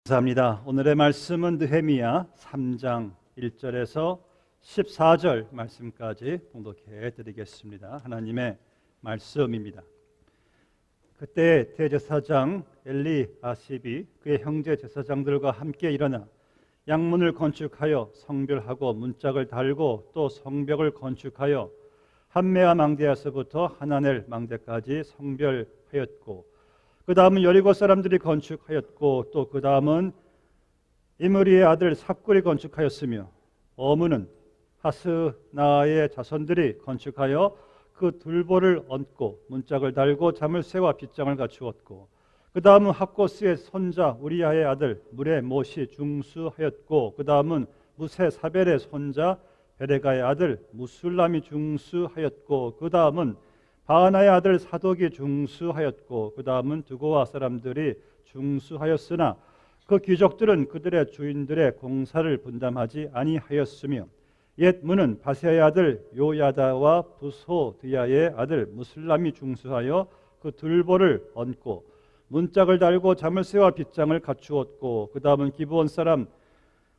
감사합니다. 오늘의 말씀은 느헤미야 3장 1절에서 14절 말씀까지 봉독해 드리겠습니다. 하나님의 말씀입니다. 그때 대제사장 엘리아십이 그의 형제 제사장들과 함께 일어나 양문을 건축하여 성별하고 문짝을 달고 또 성벽을 건축하여 함메아 망대에서부터 하나넬 망대까지 성별하였고, 그 다음은 여리고 사람들이 건축하였고, 또 그 다음은 이므리의 아들 삭굴이 건축하였으며, 어문은 하스나의 자손들이 건축하여 그 둘보를 얹고 문짝을 달고 자물쇠와 빗장을 갖추었고, 그 다음은 학고스의 손자 우리야의 아들 물의 못이 중수하였고, 그 다음은 무세 사벨의 손자 베레가의 아들 무술람이 중수하였고, 그 다음은 바하나의 아들 사독이 중수하였고, 그 다음은 두고와 사람들이 중수하였으나 그 귀족들은 그들의 주인들의 공사를 분담하지 아니하였으며, 옛 문은 바세의 아들 요야다와 부소드야의 아들 무술람이 중수하여 그 둘보를 얹고 문짝을 달고 자물쇠와 빗장을 갖추었고, 그 다음은 기브온 사람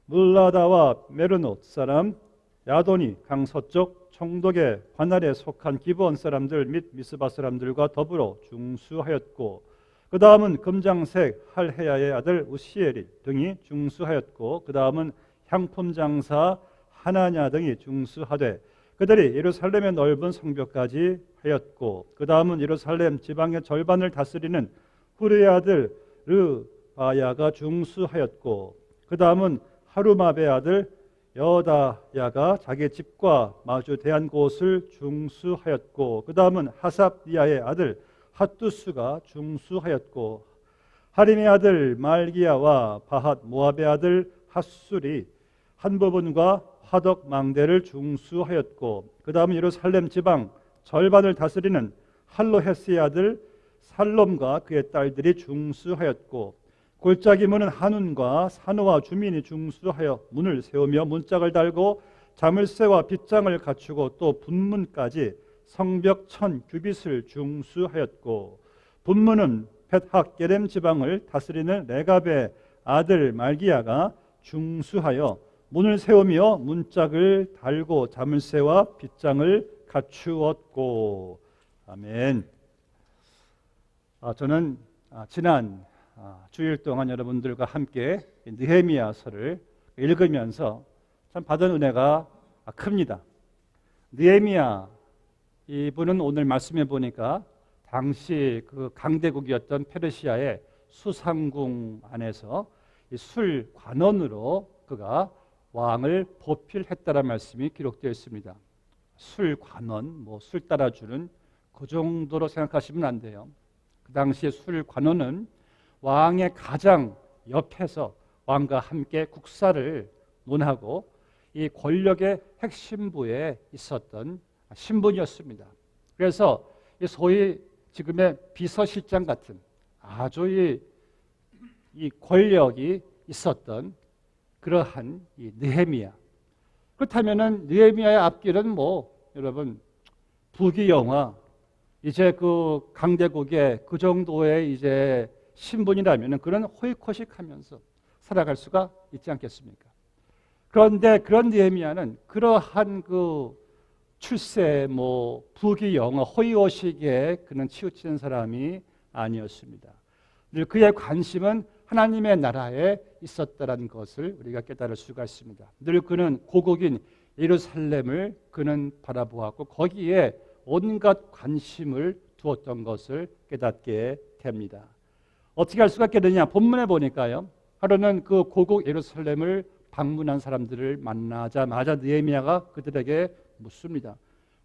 물라다와 메르노트 사람 야도니 강서쪽 총독의 관할에 속한 기브온 사람들 및 미스바 사람들과 더불어 중수하였고, 그 다음은 금장색 할헤야의 아들 우시엘이 등이 중수하였고, 그 다음은 향품 장사 하나냐 등이 중수하되 그들이 예루살렘의 넓은 성벽까지 하였고, 그 다음은 예루살렘 지방의 절반을 다스리는 후르의 아들 르바야가 중수하였고, 그 다음은 하루마베의 아들 여다야가 자기 집과 마주 대한 곳을 중수하였고, 그 다음은 하삽디아의 아들 핫두스가 중수하였고, 하림의 아들 말기야와 바핫 모압의 아들 핫술이 한 부분과 화덕 망대를 중수하였고, 그 다음은 예루살렘 지방 절반을 다스리는 할로헤스의 아들 살롬과 그의 딸들이 중수하였고, 골짜기 문은 한운과 산호와 주민이 중수하여 문을 세우며 문짝을 달고 자물쇠와 빗장을 갖추고, 또 분문까지 성벽 1000규빗을 중수하였고, 분문은 벳학게렘 지방을 다스리는 레갑의 아들 말기야가 중수하여 문을 세우며 문짝을 달고 자물쇠와 빗장을 갖추었고. 아멘. 저는 지난 주일 동안 여러분들과 함께 느헤미야서를 읽으면서 참 받은 은혜가 큽니다. 느헤미야 이분은 오늘 말씀해 보니까 당시 그 강대국이었던 페르시아의 수상궁 안에서 술 관원으로 그가 왕을 보필했다는 말씀이 기록되어 있습니다. 술 관원, 술 따라주는 그 정도로 생각하시면 안 돼요. 그 당시에 술 관원은 왕의 가장 옆에서 왕과 함께 국사를 논하고 이 권력의 핵심부에 있었던 신분이었습니다. 그래서 소위 지금의 비서실장 같은 아주 이 권력이 있었던 그러한 이 느헤미야. 그렇다면은 느헤미야의 앞길은 여러분 부귀영화, 이제 그 강대국의 그 정도의 이제 신분이라면은 그런 호의코식하면서 살아갈 수가 있지 않겠습니까? 그런데 그런 느헤미야는 그러한 그 출세, 부귀영화, 호의호식에 그는 치우치는 사람이 아니었습니다. 늘 그의 관심은 하나님의 나라에 있었다는 것을 우리가 깨달을 수가 있습니다. 늘 그는 고국인 예루살렘을 그는 바라보았고 거기에 온갖 관심을 두었던 것을 깨닫게 됩니다. 어떻게 할 수가 있겠느냐? 본문에 보니까요, 하루는 그 고국 예루살렘을 방문한 사람들을 만나자마자 느헤미야가 그들에게 묻습니다.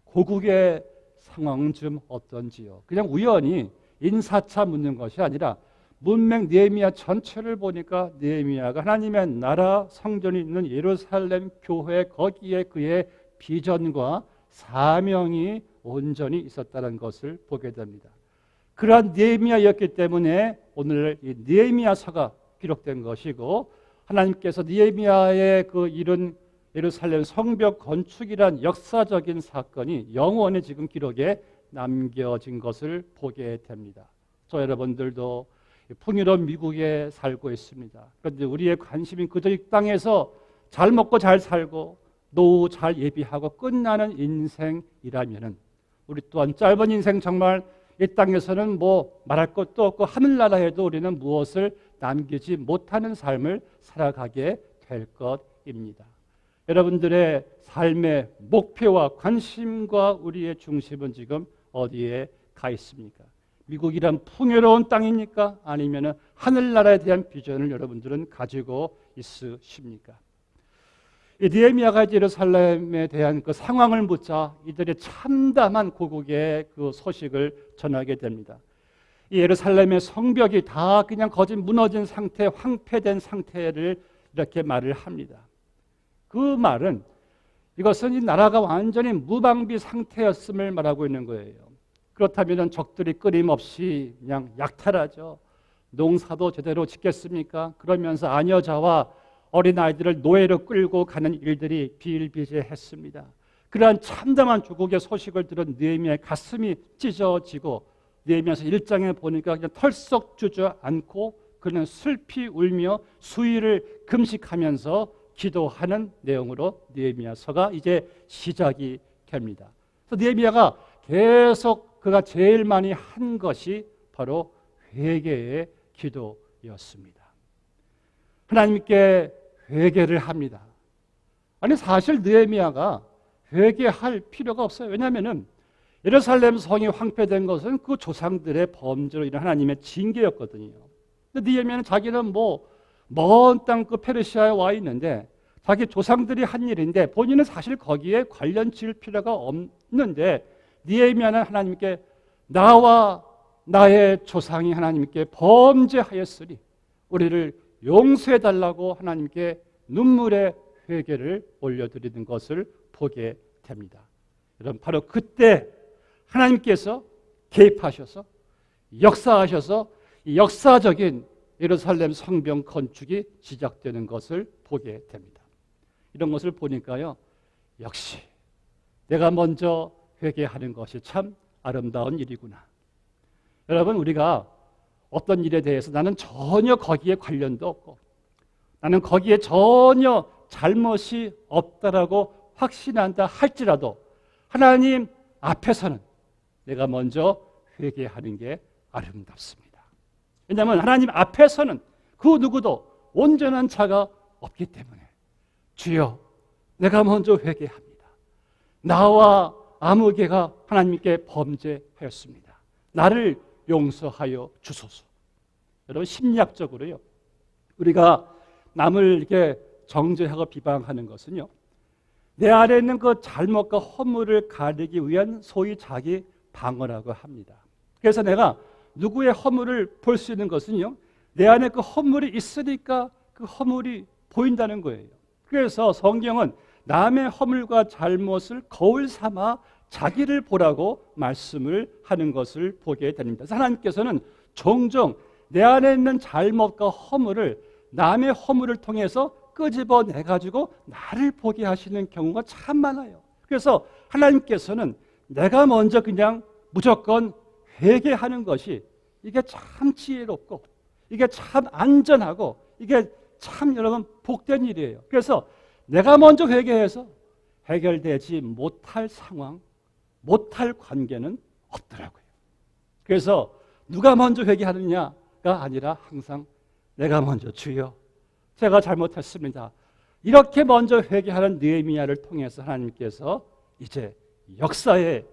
고국의 상황은 좀 어떤지요? 그냥 우연히 인사차 묻는 것이 아니라 문맥 느헤미야 전체를 보니까 느헤미야가 하나님의 나라 성전이 있는 예루살렘 교회, 거기에 그의 비전과 사명이 온전히 있었다는 것을 보게 됩니다. 그러한 느헤미야였기 때문에 오늘 이 느헤미야서가 기록된 것이고, 하나님께서 느헤미야의 그 이룬 예루살렘 성벽 건축이란 역사적인 사건이 영원히 지금 기록에 남겨진 것을 보게 됩니다. 저 여러분들도 풍요로운 미국에 살고 있습니다. 그런데 우리의 관심이 그저 이 땅에서 잘 먹고 잘 살고 노후 잘 예비하고 끝나는 인생이라면은 우리 또한 짧은 인생 정말 이 땅에서는 뭐 말할 것도 없고 하늘나라에도 우리는 무엇을 남기지 못하는 삶을 살아가게 될 것입니다. 여러분들의 삶의 목표와 관심과 우리의 중심은 지금 어디에 가 있습니까? 미국이란 풍요로운 땅입니까? 아니면 하늘나라에 대한 비전을 여러분들은 가지고 있으십니까? 이 느헤미야가 예루살렘에 대한 그 상황을 묻자 이들의 참담한 고국의 그 소식을 전하게 됩니다. 이 예루살렘의 성벽이 다 그냥 거짓 무너진 상태, 황폐된 상태를 이렇게 말을 합니다. 그 말은 이것은 이 나라가 완전히 무방비 상태였음을 말하고 있는 거예요. 그렇다면 적들이 끊임없이 그냥 약탈하죠. 농사도 제대로 짓겠습니까? 그러면서 아녀자와 어린아이들을 노예로 끌고 가는 일들이 비일비재했습니다. 그러한 참담한 조국의 소식을 들은 느헤미야의 가슴이 찢어지고 느헤미야서 1장에 보니까 그냥 털썩 주저앉고 그는 슬피 울며 수일을 금식하면서 기도하는 내용으로 느헤미야서가 이제 시작이 됩니다. 그래서 느헤미야가 계속 그가 제일 많이 한 것이 바로 회개의 기도였습니다. 하나님께 회개를 합니다. 아니 사실 느헤미야가 회개할 필요가 없어요. 왜냐하면 예루살렘 성이 황폐된 것은 그 조상들의 범죄로 인한 하나님의 징계였거든요. 근데 느헤미야는 자기는 먼 땅 그 페르시아에 와 있는데 자기 조상들이 한 일인데 본인은 사실 거기에 관련 지을 필요가 없는데 느헤미야는 하나님께 나와 나의 조상이 하나님께 범죄하였으니 우리를 용서해달라고 하나님께 눈물의 회개를 올려드리는 것을 보게 됩니다. 여러분 바로 그때 하나님께서 개입하셔서 역사하셔서 이 역사적인 예루살렘 성벽 건축이 시작되는 것을 보게 됩니다. 이런 것을 보니까요, 역시 내가 먼저 회개하는 것이 참 아름다운 일이구나. 여러분 우리가 어떤 일에 대해서 나는 전혀 거기에 관련도 없고 나는 거기에 전혀 잘못이 없다라고 확신한다 할지라도 하나님 앞에서는 내가 먼저 회개하는 게 아름답습니다. 왜냐하면 하나님 앞에서는 그 누구도 온전한 자가 없기 때문에 주여 내가 먼저 회개합니다. 나와 아무 개가 하나님께 범죄하였습니다. 나를 용서하여 주소서. 여러분 심리학적으로요, 우리가 남을 이렇게 정죄하고 비방하는 것은요, 내 안에 있는 그 잘못과 허물을 가리기 위한 소위 자기 방어라고 합니다. 그래서 내가 누구의 허물을 볼 수 있는 것은요, 내 안에 그 허물이 있으니까 그 허물이 보인다는 거예요. 그래서 성경은 남의 허물과 잘못을 거울 삼아 자기를 보라고 말씀을 하는 것을 보게 됩니다. 하나님께서는 종종 내 안에 있는 잘못과 허물을 남의 허물을 통해서 끄집어내 가지고 나를 보게 하시는 경우가 참 많아요. 그래서 하나님께서는 내가 먼저 그냥 무조건 회개하는 것이 이게 참 지혜롭고 이게 참 안전하고 이게 참 여러분 복된 일이에요. 그래서 내가 먼저 회개해서 해결되지 못할 상황, 못할 관계는 없더라고요. 그래서 누가 먼저 회개하느냐가 아니라 항상 내가 먼저 주여 제가 잘못했습니다. 이렇게 먼저 회개하는 느헤미야를 통해서 하나님께서 이제 역사에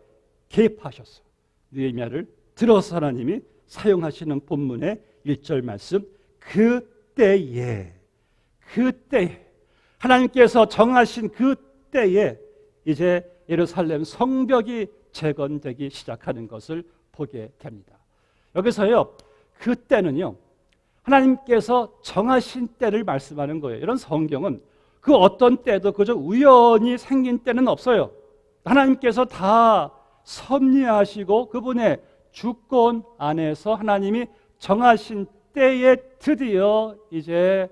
개입하셔서 느헤미야를 들어서 하나님이 사용하시는 본문의 1절 말씀, 그때에 하나님께서 정하신 그때에 이제 예루살렘 성벽이 재건되기 시작하는 것을 보게 됩니다. 여기서요, 그때는요, 하나님께서 정하신 때를 말씀하는 거예요. 이런 성경은 그 어떤 때도 그저 우연히 생긴 때는 없어요. 하나님께서 다 섭리하시고 그분의 주권 안에서 하나님이 정하신 때에 드디어 이제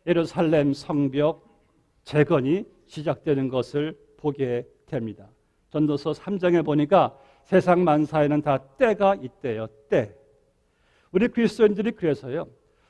예루살렘 성벽 재건이 시작되는 것을 보게 됩니다. 전도서 3장에 보니까 세상 만사에는 다 때가 있대요. 때. 우리 그리스도인들이 그래서요.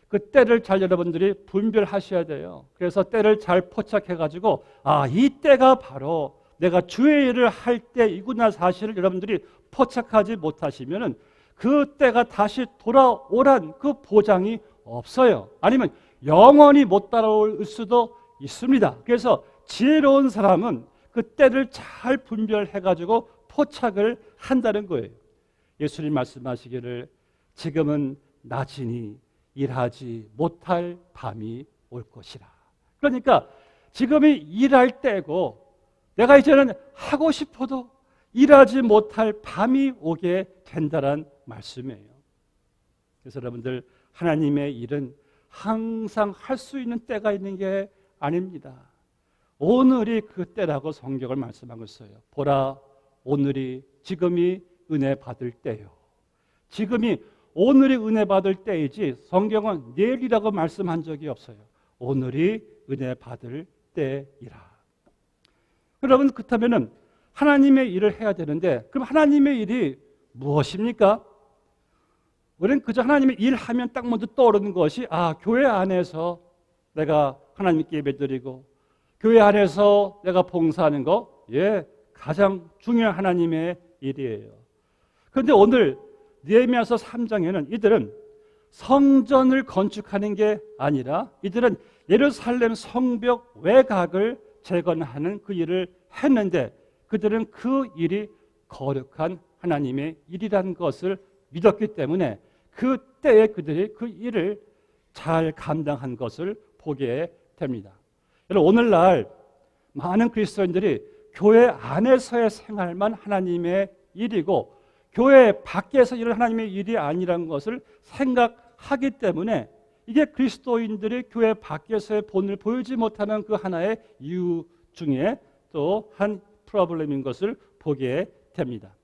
그 때를 잘 여러분들이 분별하셔야 돼요. 그래서 때를 잘 포착해가지고 이 때가 바로 내가 주의 일을 할 때이구나 사실을 여러분들이 포착하지 못하시면은 그 때가 다시 돌아오란 그 보장이 없어요. 아니면 영원히 못 따라올 수도 있습니다. 그래서 지혜로운 사람은 그 때를 잘 분별해가지고 포착을 한다는 거예요. 예수님 말씀하시기를 지금은 낮이니 일하지 못할 밤이 올 것이라. 그러니까 지금이 일할 때고 내가 이제는 하고 싶어도 일하지 못할 밤이 오게 된다는 말씀이에요. 그래서 여러분들 하나님의 일은 항상 할 수 있는 때가 있는 게 아닙니다. 오늘이 그 때라고 성경을 말씀하고 있어요. 보라 오늘이 지금이 은혜 받을 때요. 지금이 오늘이 은혜 받을 때이지 성경은 내일이라고 말씀한 적이 없어요. 오늘이 은혜 받을 때이라. 여러분 그렇다면 하나님의 일을 해야 되는데 그럼 하나님의 일이 무엇입니까? 우리는 그저 하나님의 일하면 딱 먼저 떠오르는 것이 교회 안에서 내가 하나님께 예배드리고 교회 안에서 내가 봉사하는 거 가장 중요한 하나님의 일이에요. 그런데 오늘 느헤미야서 3장에는 이들은 성전을 건축하는 게 아니라 이들은 예루살렘 성벽 외곽을 재건하는 그 일을 했는데 그들은 그 일이 거룩한 하나님의 일이라는 것을 믿었기 때문에 그때에 그들이 그 일을 잘 감당한 것을 보게 됩니다. 여러분 오늘날 많은 그리스도인들이 교회 안에서의 생활만 하나님의 일이고 교회 밖에서 일을 하나님의 일이 아니라는 것을 생각하기 때문에 이게 그리스도인들이 교회 밖에서의 본을 보이지 못하는 그 하나의 이유 중에 또 한 프로블렘인 것을 보게 됩니다.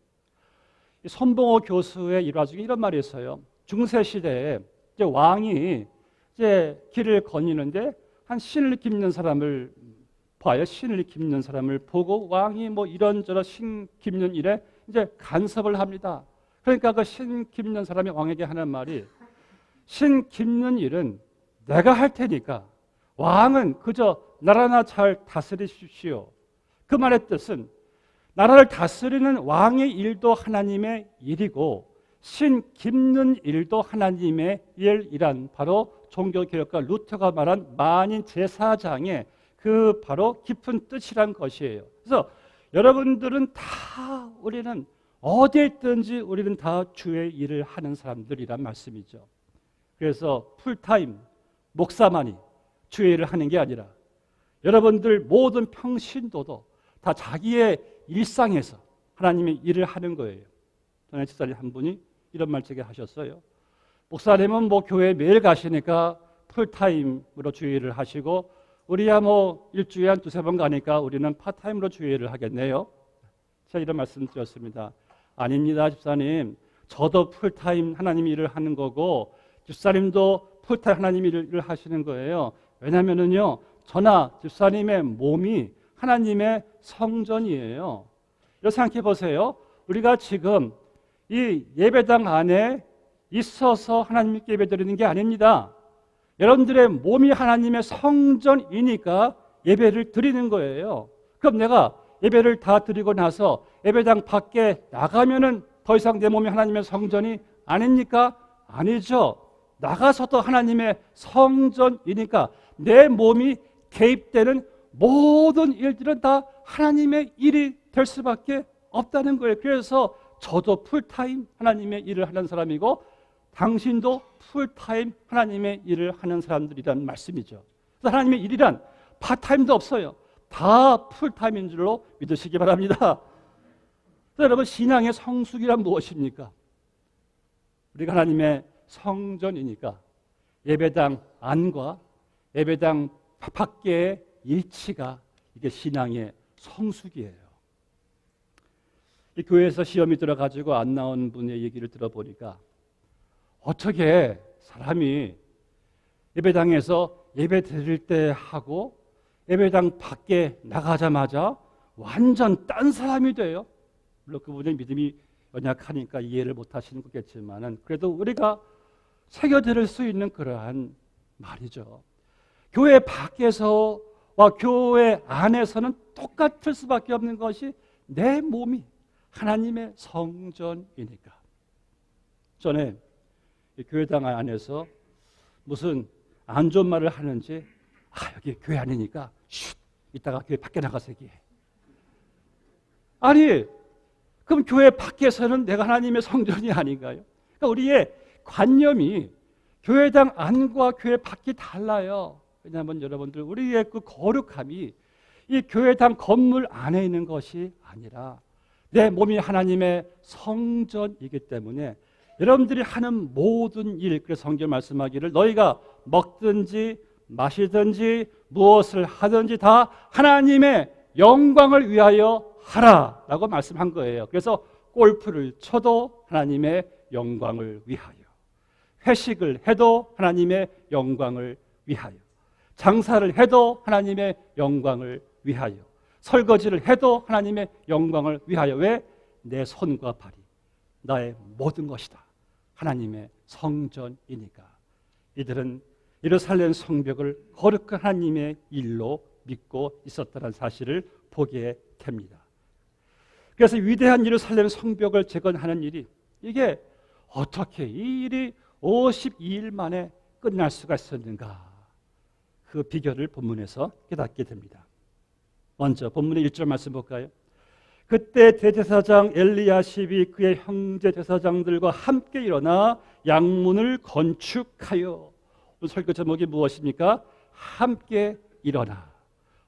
손봉호 교수의 일화 중에 이런 말이 있어요. 중세 시대에 이제 왕이 이제 길을 거니는데 한 신을 깁는 사람을 봐요. 신을 깁는 사람을 보고 왕이 뭐 이런저런 신 깁는 일에 이제 간섭을 합니다. 그러니까 그 신 깁는 사람이 왕에게 하는 말이 신 깁는 일은 내가 할 테니까 왕은 그저 나라나 잘 다스리십시오. 그 말의 뜻은 나라를 다스리는 왕의 일도 하나님의 일이고 신 깁는 일도 하나님의 일이란 바로 종교개혁가 루터가 말한 만인 제사장의 그 바로 깊은 뜻이란 것이에요. 그래서 여러분들은 다 우리는 어디에 있든지 우리는 다 주의 일을 하는 사람들이란 말씀이죠. 그래서 풀타임 목사만이 주의 일을 하는 게 아니라 여러분들 모든 평신도도 다 자기의 일상에서 하나님의 일을 하는 거예요. 전에 집사님 한 분이 이런 말 제게 하셨어요. 목사님은 뭐 교회 매일 가시니까 풀타임으로 주의 일을 하시고 우리야 뭐 일주일에 한 두세 번 가니까 우리는 파타임으로 주의 일을 하겠네요. 제가 이런 말씀 드렸습니다. 아닙니다, 집사님. 저도 풀타임 하나님 일을 하는 거고 집사님도 풀타임 하나님 일을 하시는 거예요. 왜냐면은요, 저나 집사님의 몸이 하나님의 성전이에요. 이렇게 생각해 보세요. 우리가 지금 이 예배당 안에 있어서 하나님께 예배드리는 게 아닙니다. 여러분들의 몸이 하나님의 성전이니까 예배를 드리는 거예요. 그럼 내가 예배를 다 드리고 나서 예배당 밖에 나가면은 더 이상 내 몸이 하나님의 성전이 아닙니까? 아니죠. 나가서도 하나님의 성전이니까 내 몸이 개입되는 모든 일들은 다 하나님의 일이 될 수밖에 없다는 거예요. 그래서 저도 풀타임 하나님의 일을 하는 사람이고 당신도 풀타임 하나님의 일을 하는 사람들이란 말씀이죠. 그래서 하나님의 일이란 파타임도 없어요. 다 풀타임인 줄로 믿으시기 바랍니다. 여러분 신앙의 성숙이란 무엇입니까? 우리가 하나님의 성전이니까 예배당 안과 예배당 밖의 일치가 이게 신앙의 성숙이에요. 이 교회에서 시험이 들어가지고 안 나온 분의 얘기를 들어보니까 어떻게 사람이 예배당에서 예배 드릴 때 하고 예배당 밖에 나가자마자 완전 딴 사람이 돼요. 물론 그분의 믿음이 연약하니까 이해를 못 하시는 거겠지만은 그래도 우리가 새겨들을 수 있는 그러한 말이죠. 교회 밖에서와 교회 안에서는 똑같을 수밖에 없는 것이 내 몸이 하나님의 성전이니까. 전에 교회당 안에서 무슨 안 좋은 말을 하는지 여기 교회 안이니까 쉿 이따가 교회 밖에 나가서 얘기해. 아니 그럼 교회 밖에서는 내가 하나님의 성전이 아닌가요? 그러니까 우리의 관념이 교회당 안과 교회 밖이 달라요. 왜냐하면 여러분들 우리의 그 거룩함이 이 교회당 건물 안에 있는 것이 아니라 내 몸이 하나님의 성전이기 때문에 여러분들이 하는 모든 일, 그래서 성경 말씀하기를 너희가 먹든지 마시든지 무엇을 하든지 다 하나님의 영광을 위하여 하라라고 말씀한 거예요. 그래서 골프를 쳐도 하나님의 영광을 위하여, 회식을 해도 하나님의 영광을 위하여, 장사를 해도 하나님의 영광을 위하여, 설거지를 해도 하나님의 영광을 위하여. 왜? 내 손과 발이 나의 모든 것이다. 하나님의 성전이니까. 이들은 예루살렘 성벽을 거룩한 하나님의 일로 믿고 있었다는 사실을 보게 됩니다. 그래서 위대한 예루살렘 성벽을 재건하는 일이, 이게 어떻게 이 일이 52일 만에 끝날 수가 있었는가? 그 비결을 본문에서 깨닫게 됩니다. 먼저 본문의 1절 말씀 볼까요? 그때 대제사장 엘리야십이 그의 형제 제사장들과 함께 일어나 양문을 건축하여. 오늘 설교 제목이 무엇입니까? 함께 일어나.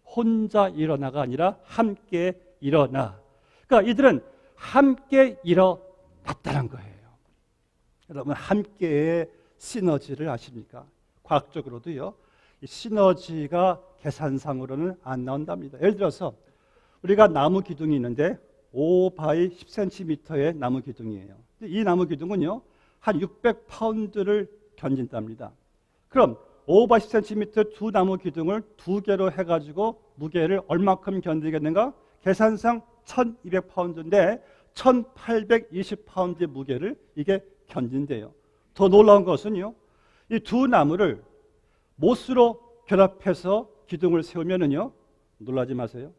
혼자 일어나가 아니라 함께 일어나. 그러니까 이들은 함께 일어났다는 거예요. 여러분 함께의 시너지를 아십니까? 과학적으로도요. 이 시너지가 계산상으로는 안 나온답니다. 예를 들어서 우리가 나무 기둥이 있는데 5x 10cm의 나무 기둥이에요. 이 나무 기둥은요 한 600파운드를 견딘답니다. 그럼 5x 10cm 두 나무 기둥을 두 개로 해가지고 무게를 얼마큼 견디겠는가? 계산상 1200파운드인데 1820파운드의 무게를 이게 견딘대요. 더 놀라운 것은요, 이 두 나무를 못으로 결합해서 기둥을 세우면은요, 놀라지 마세요,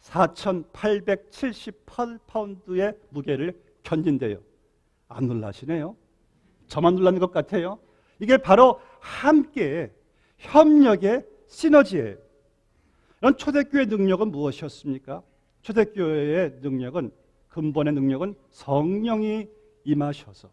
4878파운드의 무게를 견딘대요. 안 놀라시네요? 저만 놀라는 것 같아요. 이게 바로 함께 협력의 시너지예요. 이런 초대교회의 능력은 무엇이었습니까? 초대교회의 능력은, 근본의 능력은 성령이 임하셔서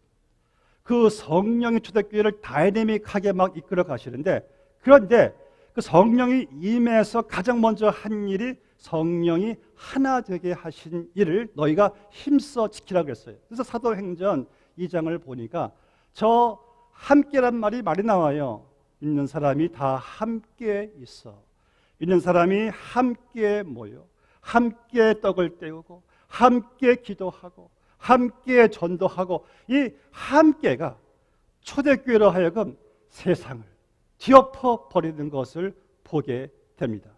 그 성령이 초대교회를 다이내믹하게 막 이끌어 가시는데, 그런데 그 성령이 임해서 가장 먼저 한 일이 성령이 하나 되게 하신 일을 너희가 힘써 지키라고 했어요. 그래서 사도행전 2장을 보니까 저 함께란 말이 나와요. 믿는 사람이 다 함께 있어. 믿는 사람이 함께 모여 함께 떡을 때우고 함께 기도하고 함께 전도하고, 이 함께가 초대교회로 하여금 세상을 뒤엎어 버리는 것을 보게 됩니다.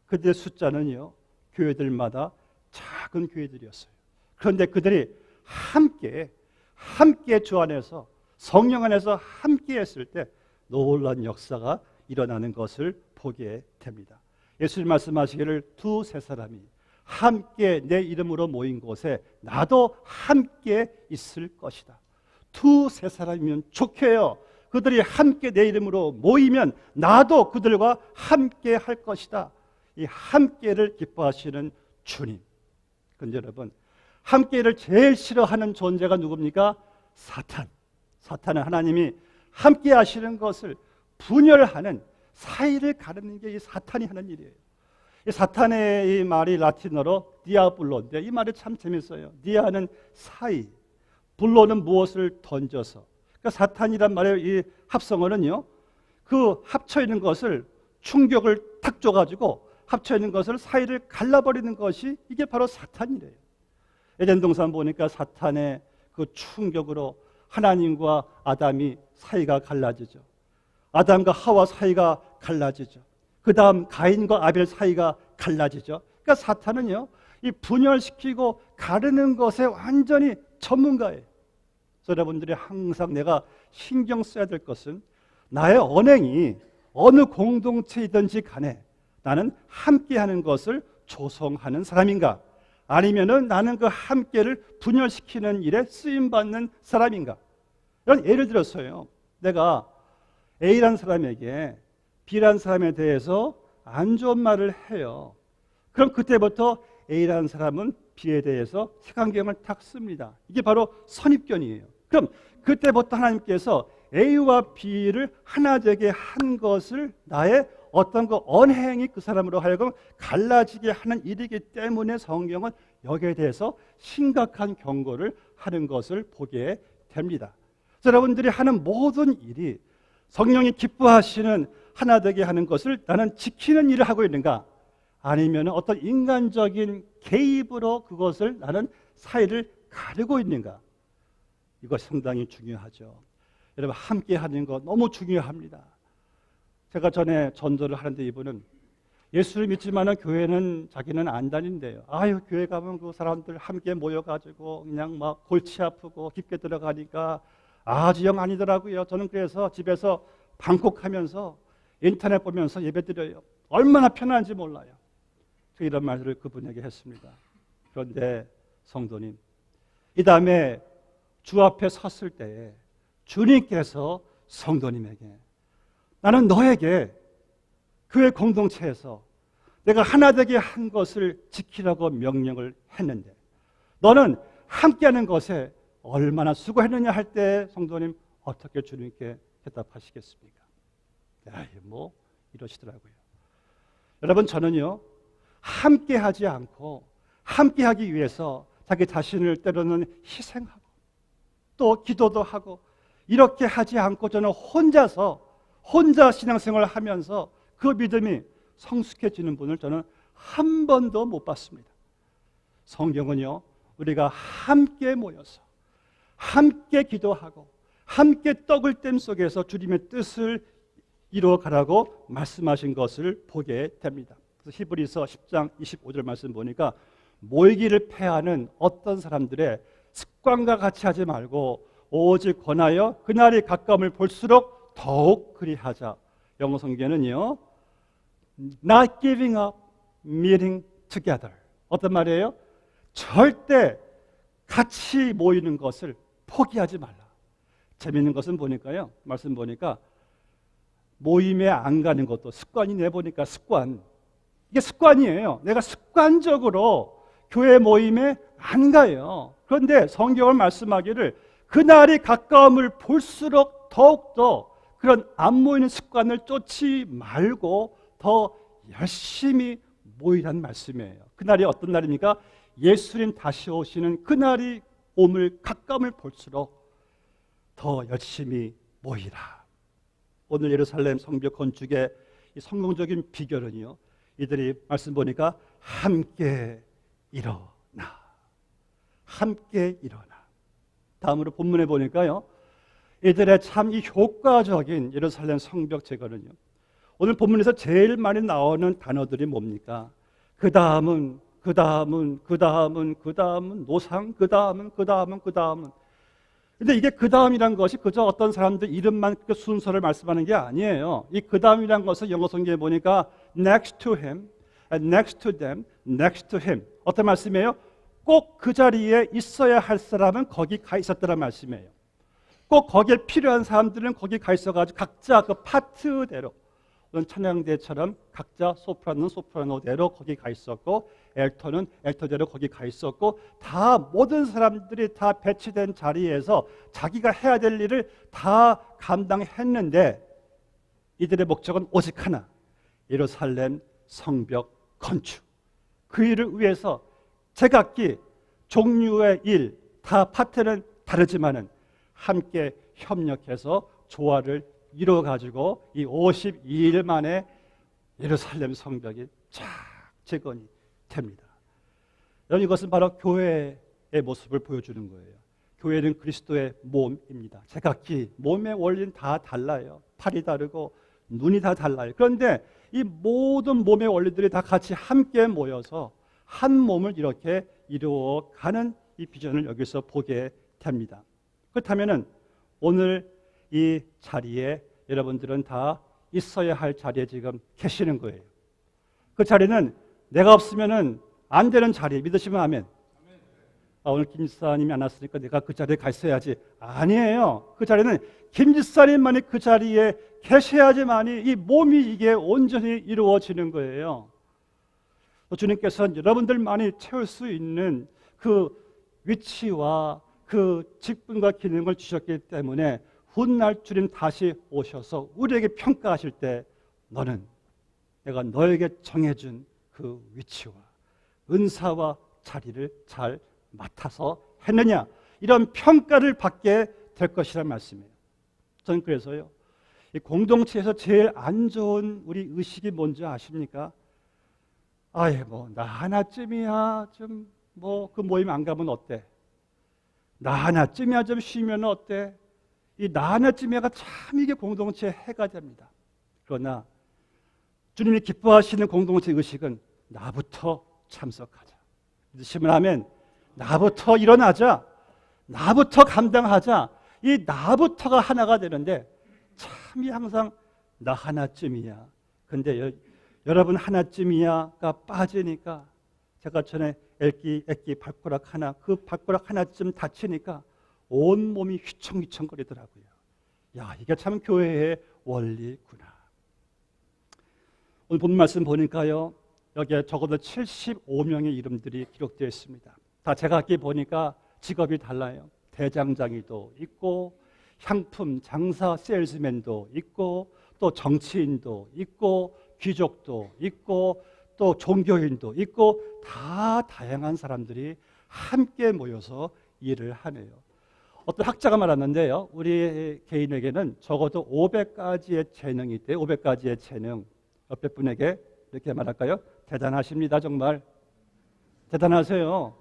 그들의 숫자는요, 교회들마다 작은 교회들이었어요. 그런데 그들이 함께 주 안에서, 성령 안에서 함께 했을 때 놀라운 역사가 일어나는 것을 보게 됩니다. 예수님 말씀하시기를 두세 사람이 함께 내 이름으로 모인 곳에 나도 함께 있을 것이다. 두세 사람이면 좋게요. 그들이 함께 내 이름으로 모이면 나도 그들과 함께 할 것이다. 이 함께를 기뻐하시는 주님. 그런데 여러분, 함께를 제일 싫어하는 존재가 누굽니까? 사탄. 사탄은 하나님이 함께 하시는 것을 분열하는, 사이를 가르는 게 이 사탄이 하는 일이에요. 이 사탄의 이 말이 라틴어로 디아블로인데, 이 말이 참 재밌어요. 디아는 사이, 블로는 무엇을 던져서. 그러니까 사탄이란 말의 이 합성어는요, 그 합쳐 있는 것을 충격을 탁 줘가지고 합쳐 있는 것을 사이를 갈라버리는 것이, 이게 바로 사탄이래요. 에덴 동산 보니까 사탄의 그 충격으로 하나님과 아담이 사이가 갈라지죠. 아담과 하와 사이가 갈라지죠. 그 다음 가인과 아벨 사이가 갈라지죠. 그러니까 사탄은요, 이 분열시키고 가르는 것에 완전히 전문가예요. 그래서 여러분들이 항상 내가 신경 써야 될 것은 나의 언행이 어느 공동체이든지 간에 나는 함께하는 것을 조성하는 사람인가? 아니면은 나는 그 함께를 분열시키는 일에 쓰임받는 사람인가? 이런 예를 들어서요. 내가 A라는 사람에게 B라는 사람에 대해서 안 좋은 말을 해요. 그럼 그때부터 A라는 사람은 B에 대해서 색안경을 탁 씁니다. 이게 바로 선입견이에요. 그럼 그때부터 하나님께서 A와 B를 하나 되게 한 것을 나의 어떤 그 언행이 그 사람으로 하여금 갈라지게 하는 일이기 때문에 성경은 여기에 대해서 심각한 경고를 하는 것을 보게 됩니다. 여러분들이 하는 모든 일이 성령이 기뻐하시는 하나 되게 하는 것을 나는 지키는 일을 하고 있는가? 아니면 어떤 인간적인 개입으로 그것을 나는 사이를 가르고 있는가? 이거 상당히 중요하죠. 여러분 함께 하는 거 너무 중요합니다. 제가 전에 전도를 하는데 이분은 예수를 믿지만은 교회는 자기는 안 다닌대요. 아유 교회 가면 그 사람들 함께 모여가지고 그냥 막 골치 아프고 깊게 들어가니까 아주 영 아니더라고요. 저는 그래서 집에서 방콕하면서 인터넷 보면서 예배드려요. 얼마나 편한지 몰라요. 이런 말을 그분에게 했습니다. 그런데 성도님, 이 다음에 주 앞에 섰을 때에 주님께서 성도님에게 나는 너에게 교회 공동체에서 내가 하나 되게 한 것을 지키라고 명령을 했는데 너는 함께하는 것에 얼마나 수고했느냐 할 때 성도님 어떻게 주님께 대답하시겠습니까? 뭐 이러시더라고요. 여러분 저는요 함께하지 않고 함께하기 위해서 자기 자신을 때로는 희생하고 또 기도도 하고 이렇게 하지 않고 저는 혼자 신앙생활을 하면서 그 믿음이 성숙해지는 분을 저는 한 번도 못 봤습니다. 성경은요 우리가 함께 모여서 함께 기도하고 함께 떡을 댐 속에서 주님의 뜻을 이루어가라고 말씀하신 것을 보게 됩니다. 그래서 히브리서 10장 25절 말씀 보니까 모이기를 패하는 어떤 사람들의 습관과 같이 하지 말고 오직 권하여 그날이 가까움을 볼수록 더욱 그리하자. 영어 성경에는요 Not giving up, meeting together. 어떤 말이에요? 절대 같이 모이는 것을 포기하지 말라. 재미있는 것은 보니까요 말씀 보니까 모임에 안 가는 것도 습관이 내보니까 이게 습관이에요. 내가 습관적으로 교회 모임에 안 가요. 그런데 성경을 말씀하기를 그날이 가까움을 볼수록 더욱더 그런 안 모이는 습관을 쫓지 말고 더 열심히 모이라는 말씀이에요. 그날이 어떤 날입니까? 예수님 다시 오시는 그날이 가까움을 볼수록 더 열심히 모이라. 오늘 예루살렘 성벽 건축의 이 성공적인 비결은요 이들이 말씀 보니까 함께 일어나. 함께 일어나. 다음으로 본문에 보니까요 이들의 참 이 효과적인 예루살렘 성벽 제거는요 오늘 본문에서 제일 많이 나오는 단어들이 뭡니까? 그 다음은 노상, 그 다음은 근데 이게 그 다음이란 것이 그저 어떤 사람들 이름만 그 순서를 말씀하는 게 아니에요. 이 그 다음이란 것은 영어 성경에 보니까 next to him, next to them, next to him. 어떤 말씀이에요? 꼭 그 자리에 있어야 할 사람은 거기 가 있었다는 말씀이에요. 꼭 거기에 필요한 사람들은 거기 가 있어가지고 각자 그 파트대로 찬양대처럼 각자 소프라노는 소프라노대로 거기 가 있었고 엘터는 엘터대로 거기 가 있었고 다 모든 사람들이 다 배치된 자리에서 자기가 해야 될 일을 다 감당했는데 이들의 목적은 오직 하나, 예루살렘 성벽 건축. 그 일을 위해서 제각기 종류의 일, 다 파트는 다르지만은 함께 협력해서 조화를 이루어가지고 이 52일 만에 예루살렘 성벽이 쫙 재건이 됩니다. 여러분 이것은 바로 교회의 모습을 보여주는 거예요. 교회는 그리스도의 몸입니다. 제각기 몸의 원리는 다 달라요. 팔이 다르고 눈이 다 달라요. 그런데 이 모든 몸의 원리들이 다 같이 함께 모여서 한 몸을 이렇게 이루어가는 이 비전을 여기서 보게 됩니다. 그렇다면 오늘 이 자리에 여러분들은 다 있어야 할 자리에 지금 계시는 거예요. 그 자리는 내가 없으면은 안 되는 자리. 믿으시면 아멘. 오늘 김 지사님이 안 왔으니까 내가 그 자리에 가 있어야지. 아니에요. 그 자리는 김 지사님만이 그 자리에 계셔야지만이 이 몸이 이게 온전히 이루어지는 거예요. 주님께서는 여러분들만이 채울 수 있는 그 위치와 그 직분과 기능을 주셨기 때문에 훗날 주님 다시 오셔서 우리에게 평가하실 때 너는 내가 너에게 정해준 그 위치와 은사와 자리를 잘 맡아서 했느냐, 이런 평가를 받게 될 것이란 말씀이에요. 저는 그래서요, 이 공동체에서 제일 안 좋은 우리 의식이 뭔지 아십니까? 아예 뭐 나 하나쯤이야 좀 뭐 그 모임 안 가면 어때? 나 하나쯤이야 좀 쉬면 어때? 이 나 하나쯤이야가 참 이게 공동체의 해가 됩니다. 그러나 주님이 기뻐하시는 공동체 의식은 나부터 참석하자. 믿으시면 아멘. 나부터 일어나자. 나부터 감당하자. 이 나부터가 하나가 되는데 참이 항상 나 하나쯤이야. 근데 여러분 하나쯤이야가 빠지니까 제가 전에 애기 발가락 하나, 그 발가락 하나쯤 다치니까 온몸이 휘청휘청거리더라고요. 야, 이게 참 교회의 원리구나. 오늘 본 말씀 보니까요, 여기에 적어도 75명의 이름들이 기록되어 있습니다. 다 제가 aquí 보니까 직업이 달라요. 대장장이도 있고 향품 장사 세일즈맨도 있고 또 정치인도 있고 귀족도 있고 또 종교인도 있고 다 다양한 사람들이 함께 모여서 일을 하네요. 어떤 학자가 말하는데요, 우리 개인에게는 적어도 500가지의 재능이 있대요. 500가지의 재능. 옆에 분에게 이렇게 말할까요? 대단하십니다. 정말 대단하세요.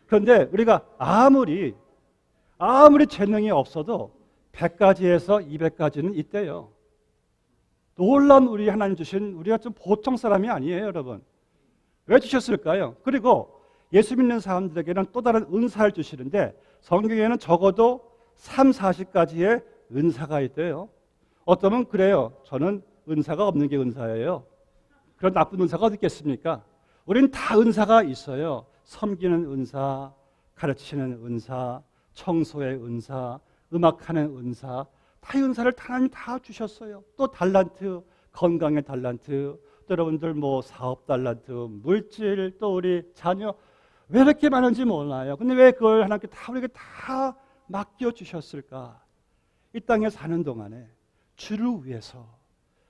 그런데 우리가 아무리 재능이 없어도 100가지에서 200가지는 있대요. 놀라운 우리 하나님 주신 우리가 좀 보통 사람이 아니에요, 여러분. 왜 주셨을까요? 그리고 예수 믿는 사람들에게는 또 다른 은사를 주시는데 성경에는 적어도 3, 40가지의 은사가 있대요. 어쩌면 그래요. 저는 은사가 없는 게 은사예요. 그런 나쁜 은사가 어디 있겠습니까? 우리는 다 은사가 있어요. 섬기는 은사, 가르치는 은사, 청소의 은사, 음악하는 은사, 다 은사를 하나님 다 주셨어요. 또 달란트, 건강의 달란트, 또 여러분들 뭐 사업 달란트, 물질, 또 우리 자녀, 왜 이렇게 많은지 몰라요. 근데 왜 그걸 하나님께 다 우리에게 다 맡겨 주셨을까? 이 땅에 사는 동안에 주를 위해서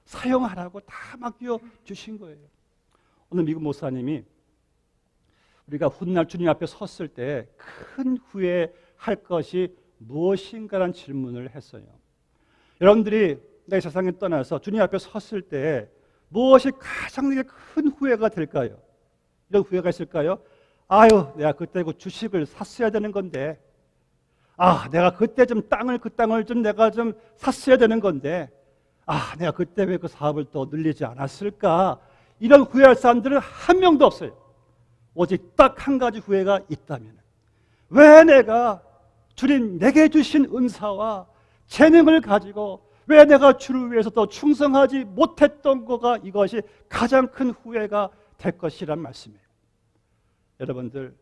사용하라고 다 맡겨 주신 거예요. 오늘 미국 목사님이 우리가 훗날 주님 앞에 섰을 때 큰 후회할 것이 무엇인가라는 질문을 했어요. 여러분들이 내 세상에 떠나서 주님 앞에 섰을 때 무엇이 가장 큰 후회가 될까요? 이런 후회가 있을까요? 아유, 내가 그때 그 주식을 샀어야 되는 건데, 내가 그때 좀 그 땅을 좀 내가 좀 샀어야 되는 건데, 내가 그때 왜 그 사업을 또 늘리지 않았을까? 이런 후회할 사람들은 한 명도 없어요. 오직 딱 한 가지 후회가 있다면, 왜 내가 주님 내게 주신 은사와 재능을 가지고 왜 내가 주를 위해서 더 충성하지 못했던 거가, 이것이 가장 큰 후회가 될 것이란 말씀이에요. 여러분들,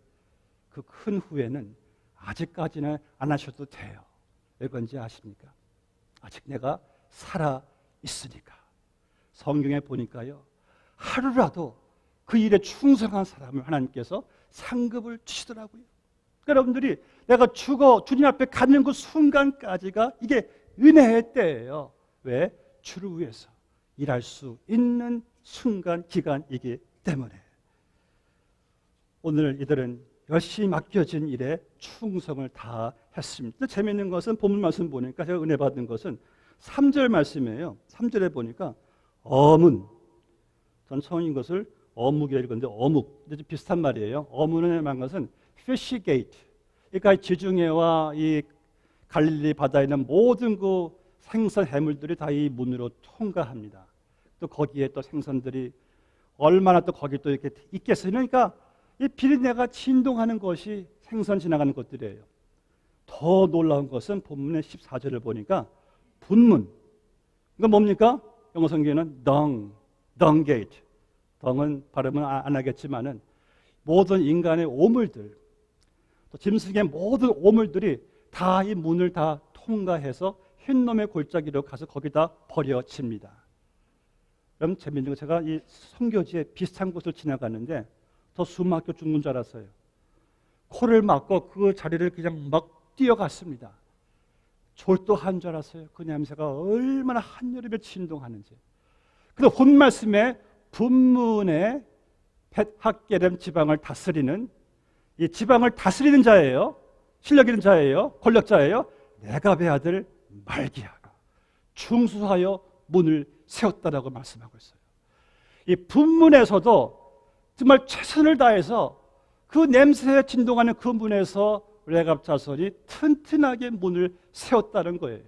그 큰 후회는 아직까지는 안 하셔도 돼요. 왜 그런지 아십니까? 아직 내가 살아 있으니까. 성경에 보니까요, 하루라도 그 일에 충성한 사람을 하나님께서 상급을 주시더라고요. 여러분들이 내가 죽어 주님 앞에 가는 그 순간까지가 이게 은혜의 때예요. 왜? 주를 위해서 일할 수 있는 순간, 기간이기 때문에. 오늘 이들은 열심히 맡겨진 일에 충성을 다 했습니다. 재미있는 것은 본문 말씀 보니까 제가 은혜 받은 것은 3절 말씀이에요. 3절에 보니까 어문, 전 처음인 것을 어묵이라 읽었는데 어묵, 비슷한 말이에요. 어문을 말한 것은 fish gate, 그러니까 지중해와 이 갈릴리 바다에 있는 모든 그 생선 해물들이 다 이 문으로 통과합니다. 또 거기에 또 생선들이 얼마나 또 거기 또 이렇게 있겠어요. 그러니까 이 비린내가 진동하는 것이 생선 지나가는 것들이에요. 더 놀라운 것은 본문의 14절을 보니까 분문. 이건 뭡니까? 영어 성경에는 dung gate. 덩은 발음은 안 하겠지만은 모든 인간의 오물들, 또 짐승의 모든 오물들이 다 이 문을 다 통과해서 흰놈의 골짜기로 가서 거기다 버려집니다. 그럼 재밌는 거, 제가 이 선교지에 비슷한 곳을 지나갔는데 더 숨 막혀 죽는 줄 알았어요. 코를 막고 그 자리를 그냥 막 뛰어갔습니다. 졸도한 줄 알았어요. 그 냄새가 얼마나 한여름에 진동하는지. 근데 본 말씀에 분문의 벳학게렘 지방을 다스리는, 이 지방을 다스리는 자예요. 실력 있는 자예요. 권력자예요. 레갑의 아들 말기야가 충수하여 문을 세웠다라고 말씀하고 있어요. 이 분문에서도 정말 최선을 다해서 그 냄새에 진동하는 그 문에서 레갑 자손이 튼튼하게 문을 세웠다는 거예요.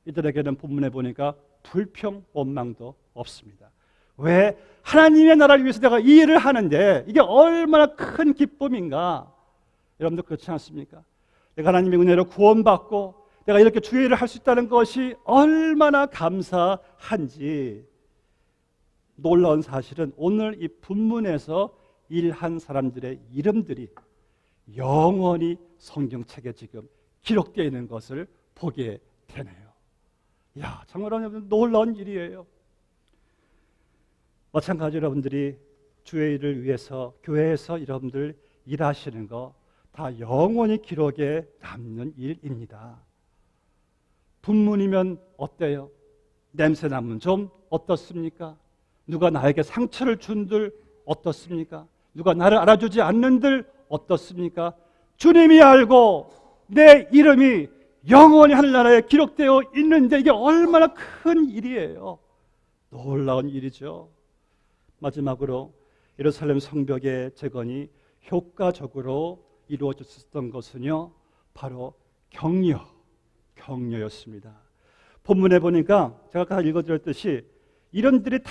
이들에게는 본문에 보니까 불평, 원망도 없습니다. 왜? 하나님의 나라를 위해서 내가 이 일을 하는데 이게 얼마나 큰 기쁨인가. 여러분도 그렇지 않습니까? 내가 하나님의 은혜로 구원받고 내가 이렇게 주의 일을 할 수 있다는 것이 얼마나 감사한지. 놀라운 사실은 오늘 이 본문에서 일한 사람들의 이름들이 영원히 성경책에 지금 기록되어 있는 것을 보게 되네요. 야, 정말 놀라운 일이에요. 마찬가지로 여러분들이 주의 일을 위해서 교회에서 여러분들 일하시는 거 다 영원히 기록에 남는 일입니다. 분문이면 어때요? 냄새 나면 좀 어떻습니까? 누가 나에게 상처를 준들 어떻습니까? 누가 나를 알아주지 않는들 어떻습니까? 주님이 알고 내 이름이 영원히 하늘나라에 기록되어 있는데 이게 얼마나 큰 일이에요. 놀라운 일이죠. 마지막으로 예루살렘 성벽의 재건이 효과적으로 이루어졌던 것은요, 바로 격려였습니다. 본문에 보니까 제가 아까 읽어드렸듯이 이름들이 다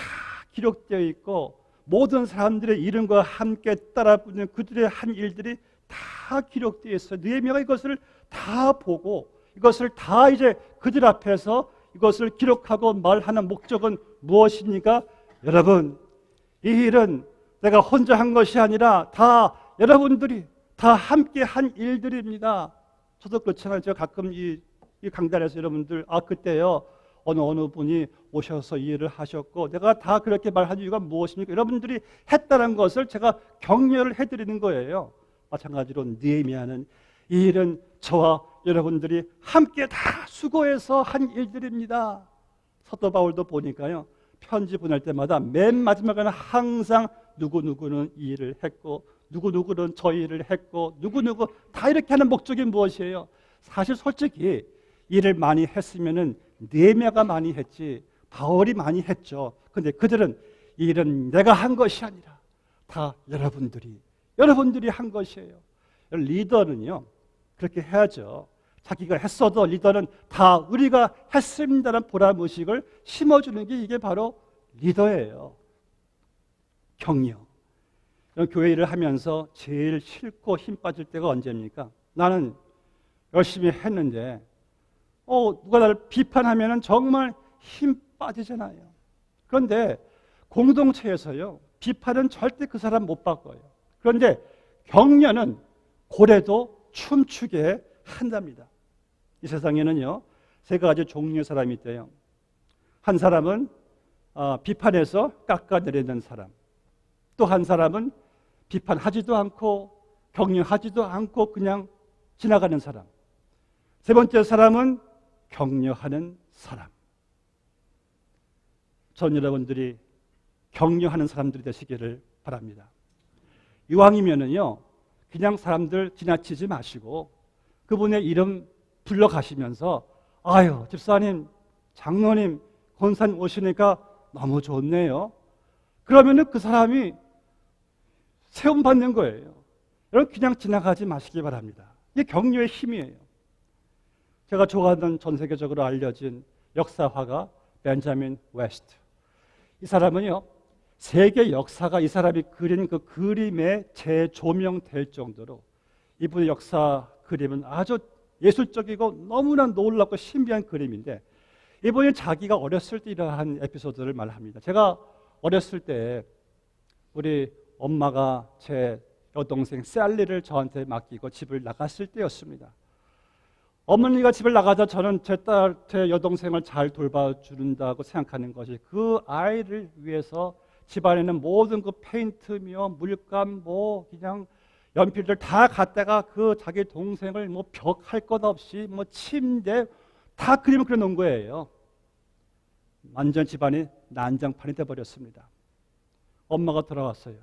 기록되어 있고 모든 사람들의 이름과 함께 따라 부르는 그들의 한 일들이 다 기록되어 있어요. 느헤미야가 이것을 다 보고 이것을 다 이제 그들 앞에서 이것을 기록하고 말하는 목적은 무엇입니까? 여러분, 이 일은 내가 혼자 한 것이 아니라 다 여러분들이 다 함께 한 일들입니다. 저도 그렇잖아요. 제가 가끔 이 강단에서 여러분들 그때요 어느 분이 오셔서 이 일을 하셨고 내가 다 그렇게 말한 이유가 무엇입니까? 여러분들이 했다는 것을 제가 격려를 해드리는 거예요. 마찬가지로 느헤미야는 이 일은 저와 여러분들이 함께 다 수고해서 한 일들입니다. 사도 바울도 보니까요 편지 보낼 때마다 맨 마지막에는 항상 누구누구는 이 일을 했고 누구누구는 저 일을 했고 누구누구 다 이렇게 하는 목적이 무엇이에요? 사실 솔직히 일을 많이 했으면은 느헤미야가 많이 했지 바울이 많이 했죠. 근데 그들은 이 일은 내가 한 것이 아니라 다 여러분들이 한 것이에요. 리더는요 그렇게 해야죠. 자기가 했어도 리더는 다 우리가 했습니다라는 보람의식을 심어주는 게 이게 바로 리더예요. 격려. 교회 일을 하면서 제일 싫고 힘 빠질 때가 언제입니까? 나는 열심히 했는데 누가 나를 비판하면 정말 힘 빠지잖아요. 그런데 공동체에서요 비판은 절대 그 사람 못 바꿔요. 그런데 격려는 고래도 춤추게 한답니다. 이 세상에는요 세 가지 종류의 사람이 있대요. 한 사람은 비판해서 깎아내리는 사람, 또 한 사람은 비판하지도 않고 격려하지도 않고 그냥 지나가는 사람, 세 번째 사람은 격려하는 사람. 전 여러분들이 격려하는 사람들이 되시기를 바랍니다. 이왕이면은요 그냥 사람들 지나치지 마시고 그분의 이름 불러가시면서 아유 집사님, 장로님, 권사님 오시니까 너무 좋네요. 그러면은 그 사람이 세움받는 거예요. 여러분 그냥 지나가지 마시기 바랍니다. 이게 격려의 힘이에요. 제가 좋아하는 전 세계적으로 알려진 역사화가 벤자민 웨스트. 이 사람은요 세계 역사가 이 사람이 그린 그 그림에 재조명될 정도로 이분의 역사 그림은 아주 예술적이고 너무나 놀랍고 신비한 그림인데 이분이 자기가 어렸을 때 이러한 에피소드를 말합니다. 제가 어렸을 때 우리 엄마가 제 여동생 셀리를 저한테 맡기고 집을 나갔을 때였습니다. 어머니가 집을 나가자 저는 제 여동생을 잘 돌봐준다고 생각하는 것이 그 아이를 위해서 집안에는 모든 그 페인트며 물감 그냥 연필들 다 갖다가 그 자기 동생을 벽 할 것 없이 침대 다 그림을 그려놓은 거예요. 완전 집안이 난장판이 돼버렸습니다. 엄마가 돌아왔어요.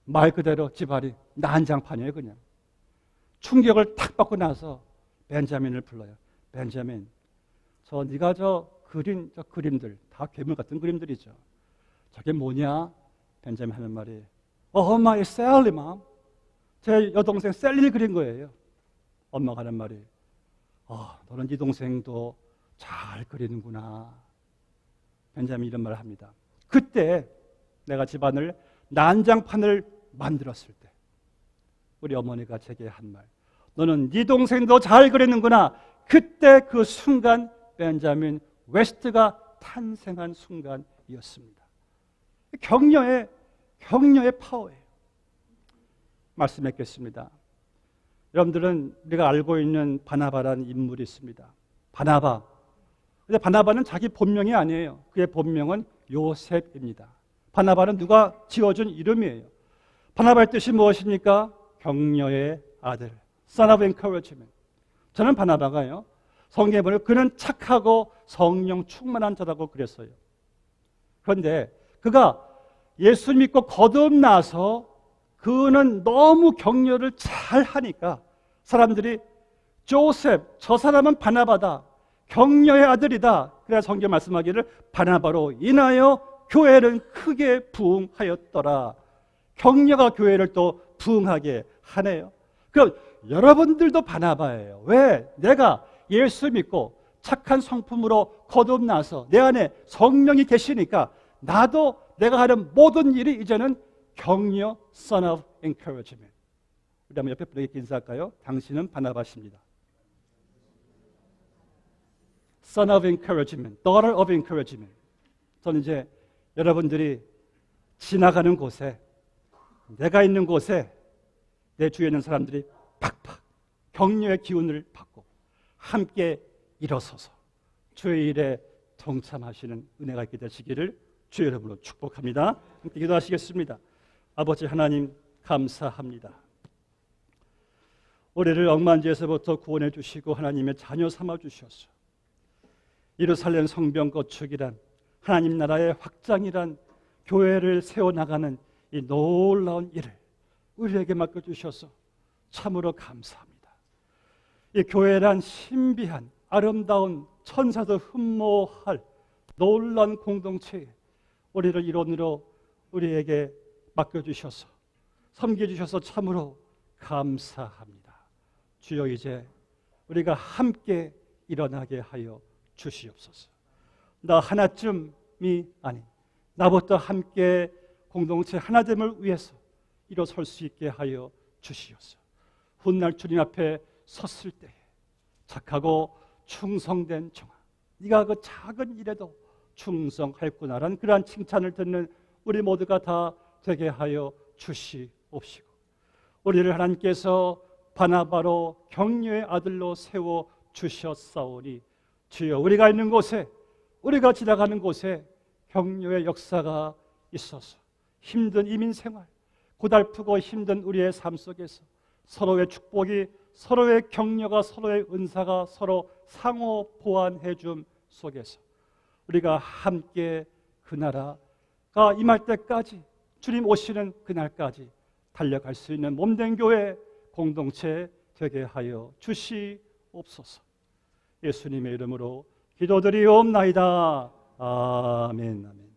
말 그대로 집안이 난장판이에요. 그냥 충격을 탁 받고 나서 벤자민을 불러요. 벤자민, 네가 그린 그림들 다 괴물 같은 그림들이죠. 저게 뭐냐? 벤자민 하는 말이 엄마, 셀리 맘. 제 여동생 셀리를 그린 거예요. 엄마가 하는 말이 너는 네 동생도 잘 그리는구나. 벤자민이 이런 말을 합니다. 그때 내가 집안을 난장판을 만들었을 때 우리 어머니가 제게 한 말, 너는 네 동생도 잘 그리는구나. 그때 그 순간 벤자민 웨스트가 탄생한 순간이었습니다. 격려의 파워예요. 말씀했겠습니다. 여러분들은 우리가 알고 있는 바나바라는 인물이 있습니다. 바나바. 근데 바나바는 자기 본명이 아니에요. 그의 본명은 요셉입니다. 바나바는 누가 지어준 이름이에요. 바나바의 뜻이 무엇입니까? 격려의 아들. Son of encouragement. 저는 바나바가요, 성경에 보면 그는 착하고 성령 충만한 자라고 그랬어요. 그런데 그가 예수 믿고 거듭나서 그는 너무 격려를 잘 하니까 사람들이 조셉, 저 사람은 바나바다, 격려의 아들이다. 그래야 성경 말씀하기를 바나바로 인하여 교회는 크게 부흥하였더라. 격려가 교회를 또 부흥하게 하네요. 그럼 여러분들도 바나바예요. 왜? 내가 예수 믿고 착한 성품으로 거듭나서 내 안에 성령이 계시니까 나도 내가 하는 모든 일이 이제는 격려, son of encouragement. 우리 한번 옆에 분에게 인사할까요? 당신은 바나바십니다. Son of encouragement, daughter of encouragement. 저는 이제 여러분들이 지나가는 곳에, 내가 있는 곳에 내 주위에 있는 사람들이 팍팍 격려의 기운을 받고 함께 일어서서 주의 일에 동참하시는 은혜가 있게 되시기를 주의 이름으로 축복합니다. 함께 기도하시겠습니다. 아버지 하나님, 감사합니다. 우리를 억만지에서부터 구원해 주시고 하나님의 자녀 삼아 주셔서 예루살렘 성벽 건축이란 하나님 나라의 확장이란 교회를 세워나가는 이 놀라운 일을 우리에게 맡겨주셔서 참으로 감사합니다. 이 교회란 신비한 아름다운 천사도 흠모할 놀라운 공동체에 우리를 일원으로 우리에게 맡겨주셔서 섬겨주셔서 참으로 감사합니다. 주여, 이제 우리가 함께 일어나게 하여 주시옵소서. 나 하나쯤이 아닌 나부터 함께 공동체 하나됨을 위해서 일어설 수 있게 하여 주시옵소서. 훗날 주님 앞에 섰을 때에 착하고 충성된 종아, 네가 그 작은 일에도 충성하였구나라는 그러한 칭찬을 듣는 우리 모두가 다 되게 하여 주시옵시고, 우리를 하나님께서 바나바로 격려의 아들로 세워 주셨사오니 주여, 우리가 있는 곳에, 우리가 지나가는 곳에 격려의 역사가 있어서 힘든 이민생활, 고달프고 힘든 우리의 삶 속에서 서로의 축복이, 서로의 격려가, 서로의 은사가 서로 상호 보완해 줌 속에서 우리가 함께 그 나라가 임할 때까지, 주님 오시는 그날까지 달려갈 수 있는 몸된 교회 공동체 되게 하여 주시옵소서. 예수님의 이름으로 기도드리옵나이다. 아멘. 아멘.